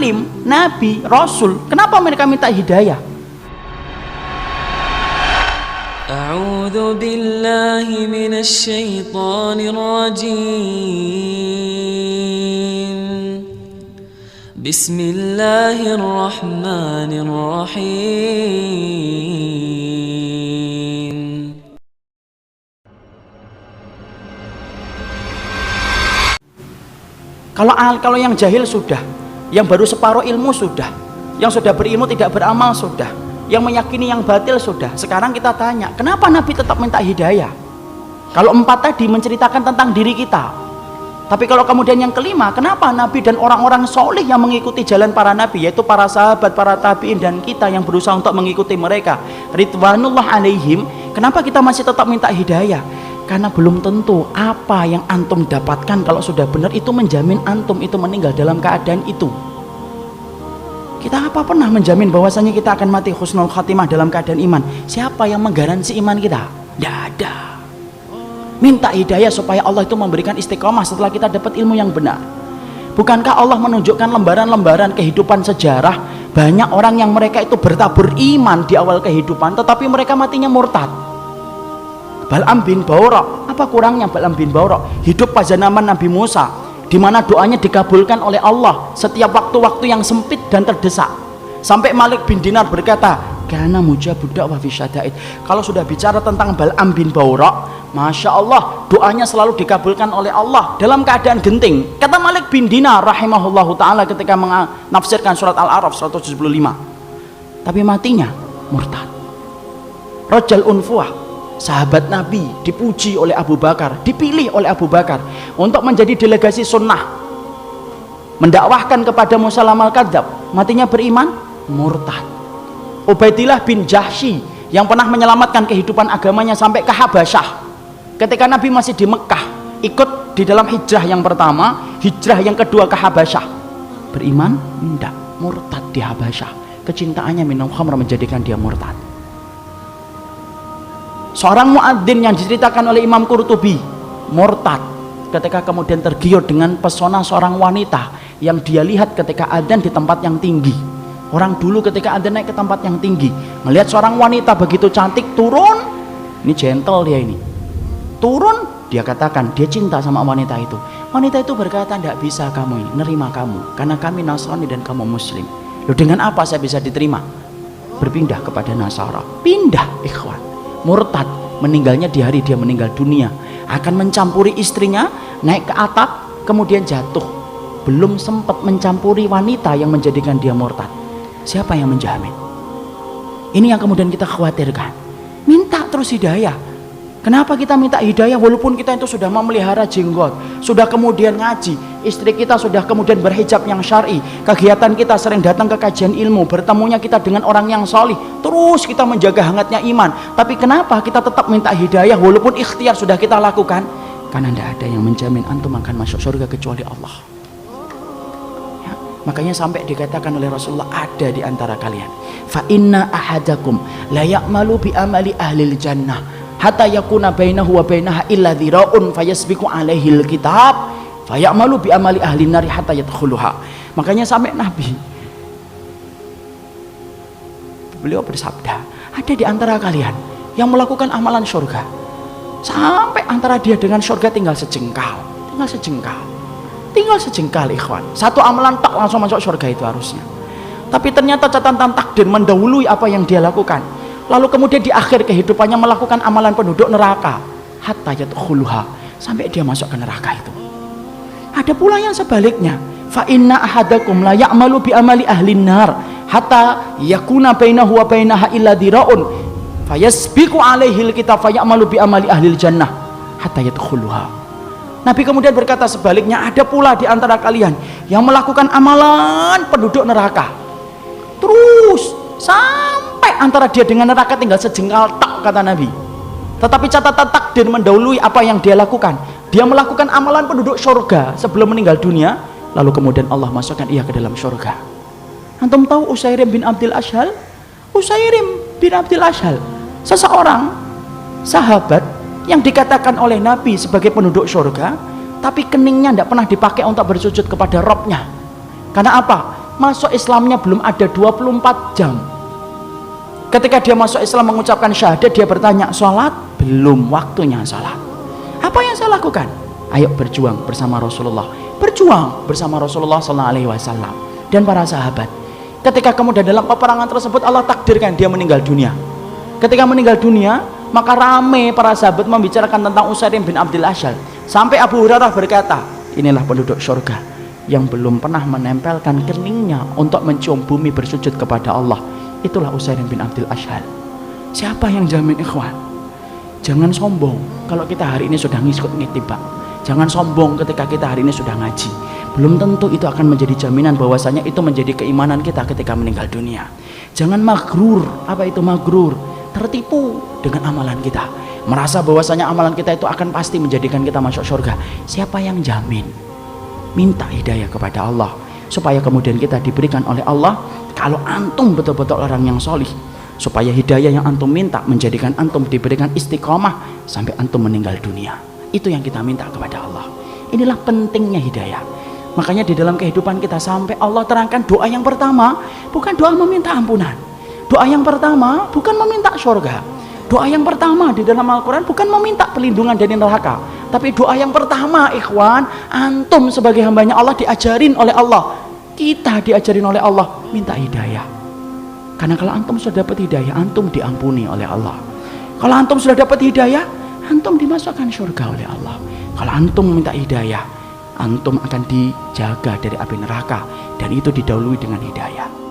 alim, nabi, rasul, kenapa mereka minta hidayah? A'udzu billahi minasy syaithanir rajim. Bismillahirrahmanirrahim. Kalau yang jahil sudah, yang baru separuh ilmu sudah, yang sudah berilmu tidak beramal sudah, yang meyakini yang batil sudah. Sekarang kita tanya, kenapa Nabi tetap minta hidayah? Kalau 4 tadi menceritakan tentang diri kita, tapi kalau kemudian yang kelima, kenapa Nabi dan orang-orang soleh yang mengikuti jalan para Nabi, yaitu para sahabat, para tabi'in, dan kita yang berusaha untuk mengikuti mereka, ridwanullah alaihim, kenapa kita masih tetap minta hidayah? Karena belum tentu apa yang antum dapatkan kalau sudah benar itu menjamin antum itu meninggal dalam keadaan itu. Kita apa pernah menjamin bahwasanya kita akan mati husnul khatimah dalam keadaan iman? Siapa yang menggaransi iman kita? Tidak ada. Minta hidayah supaya Allah itu memberikan istiqomah setelah kita dapat ilmu yang benar. Bukankah Allah menunjukkan lembaran-lembaran kehidupan sejarah, banyak orang yang mereka itu bertabur iman di awal kehidupan tetapi mereka matinya murtad. Bal'am bin Ba'urah, apa kurangnya Bal'am bin Ba'urah? Hidup pada zaman Nabi Musa, di mana doanya dikabulkan oleh Allah setiap waktu-waktu yang sempit dan terdesak. Sampai Malik bin Dinar berkata, "Kana mujabud da'wah fi syada'id." Kalau sudah bicara tentang Bal'am bin Ba'urah, Masya Allah, doanya selalu dikabulkan oleh Allah dalam keadaan genting. Kata Malik bin Dinar rahimahullahu ta'ala ketika menafsirkan surat Al-A'raf 175. Tapi matinya murtad. Rajal Unfuah, sahabat Nabi, dipuji oleh Abu Bakar, dipilih oleh Abu Bakar untuk menjadi delegasi sunnah, mendakwahkan kepada Musailamah al-Kadzdzab, matinya beriman, murtad. Ubaidillah bin Jahsy yang pernah menyelamatkan kehidupan agamanya sampai ke Habasyah ketika Nabi masih di Mekah, ikut di dalam hijrah yang pertama, hijrah yang kedua ke Habasyah, beriman? Tidak, murtad di Habasyah. Kecintaannya minum khamr menjadikan dia murtad. Seorang muadzin yang diceritakan oleh Imam Qurtubi murtad ketika kemudian tergiur dengan pesona seorang wanita yang dia lihat ketika adzan di tempat yang tinggi. Orang dulu ketika adzan naik ke tempat yang tinggi, melihat seorang wanita begitu cantik turun, ini gentle dia ini, turun, dia katakan dia cinta sama wanita itu. Wanita itu berkata, "Tidak bisa kamu ini, nerima kamu karena kami Nasrani dan kamu Muslim." Loh, dengan apa saya bisa diterima? Berpindah kepada Nasara. Pindah, ikhwan. Murtad, meninggalnya di hari dia meninggal dunia, akan mencampuri istrinya, naik ke atap, kemudian jatuh, belum sempat mencampuri wanita yang menjadikan dia murtad. Siapa yang menjamin? Ini yang kemudian kita khawatirkan. Minta terus hidayah. Kenapa kita minta hidayah walaupun kita itu sudah memelihara jenggot, sudah kemudian ngaji, istri kita sudah kemudian berhijab yang syar'i, kegiatan kita sering datang ke kajian ilmu, bertemunya kita dengan orang yang solih, terus kita menjaga hangatnya iman. Tapi kenapa kita tetap minta hidayah walaupun ikhtiar sudah kita lakukan? Karena tidak ada yang menjamin antum akan masuk surga kecuali Allah. Ya, makanya sampai dikatakan oleh Rasulullah, ada di antara kalian, fa inna ahadakum la ya'malu bi amali ahlil jannah hatta yakuna bainahu wa bainaha illa dhira'un fayasbiqu alaihi alkitab fayamalu bi amali ahli nari hatta yadkhuluha. Makanya sampai Nabi beliau bersabda, ada di antara kalian yang melakukan amalan surga sampai antara dia dengan surga tinggal sejengkal, tinggal sejengkal ikhwan. Satu amalan tak langsung masuk surga itu harusnya, tapi ternyata catatan takdir mendahului apa yang dia lakukan. Lalu kemudian di akhir kehidupannya melakukan amalan penduduk neraka hatta yadkhuluha, sampai dia masuk ke neraka itu. Ada pula yang sebaliknya, fa inna ahadakum la ya'malu bi amali ahli nar hatta yakuna bainahu wa bainaha illa dhira'un fayasbiqu alaihi alkitab fayamalu bi amali ahli jannah hatta yadkhuluha. Nabi kemudian berkata sebaliknya, ada pula di antara kalian yang melakukan amalan penduduk neraka terus sampai antara dia dengan neraka tinggal sejengkal tak, kata Nabi. Tetapi catatan takdir mendahului apa yang dia lakukan. Dia melakukan amalan penduduk surga sebelum meninggal dunia, lalu kemudian Allah masukkan ia ke dalam surga. Antum tahu Usairim bin Abdul Ashhal? Usairim bin Abdul Ashhal, seseorang sahabat yang dikatakan oleh Nabi sebagai penduduk surga, tapi keningnya tidak pernah dipakai untuk bersujud kepada Robnya. Karena apa? masuk Islamnya belum ada 24 jam. Ketika dia masuk Islam mengucapkan syahadat, dia bertanya, sholat? Belum waktunya sholat. Apa yang saya lakukan? Ayo berjuang bersama Rasulullah. Berjuang bersama Rasulullah SAW dan para sahabat. Ketika kemudian dalam peperangan tersebut Allah takdirkan dia meninggal dunia. Ketika meninggal dunia, maka rame para sahabat membicarakan tentang Usair bin Abdul Ashhal. Sampai Abu Hurairah berkata, inilah penduduk surga yang belum pernah menempelkan keningnya untuk mencium bumi bersujud kepada Allah. Itulah Usair bin Abdul Ashhal. Siapa yang jamin, ikhwan? Jangan sombong kalau kita hari ini sudah ngikut-ngitibak. Jangan sombong ketika kita hari ini sudah ngaji. Belum tentu itu akan menjadi jaminan bahwasanya itu menjadi keimanan kita ketika meninggal dunia. Jangan magrur. Apa itu magrur? Tertipu dengan amalan kita, merasa bahwasanya amalan kita itu akan pasti menjadikan kita masuk surga. Siapa yang jamin? Minta hidayah kepada Allah supaya kemudian kita diberikan oleh Allah. Kalau antum betul-betul orang yang solih, supaya hidayah yang antum minta menjadikan antum diberikan istiqomah sampai antum meninggal dunia. Itu yang kita minta kepada Allah. Inilah pentingnya hidayah. Makanya di dalam kehidupan kita sampai Allah terangkan doa yang pertama bukan doa meminta ampunan. Doa yang pertama bukan meminta surga. Doa yang pertama di dalam Al-Quran bukan meminta pelindungan dari neraka. Tapi doa yang pertama, ikhwan, antum sebagai hambanya Allah diajarin oleh Allah. Kita diajarin oleh Allah minta hidayah. Karena kalau antum sudah dapat hidayah, antum diampuni oleh Allah. Kalau antum sudah dapat hidayah, antum dimasukkan surga oleh Allah. Kalau antum minta hidayah, antum akan dijaga dari api neraka. Dan itu didahului dengan hidayah.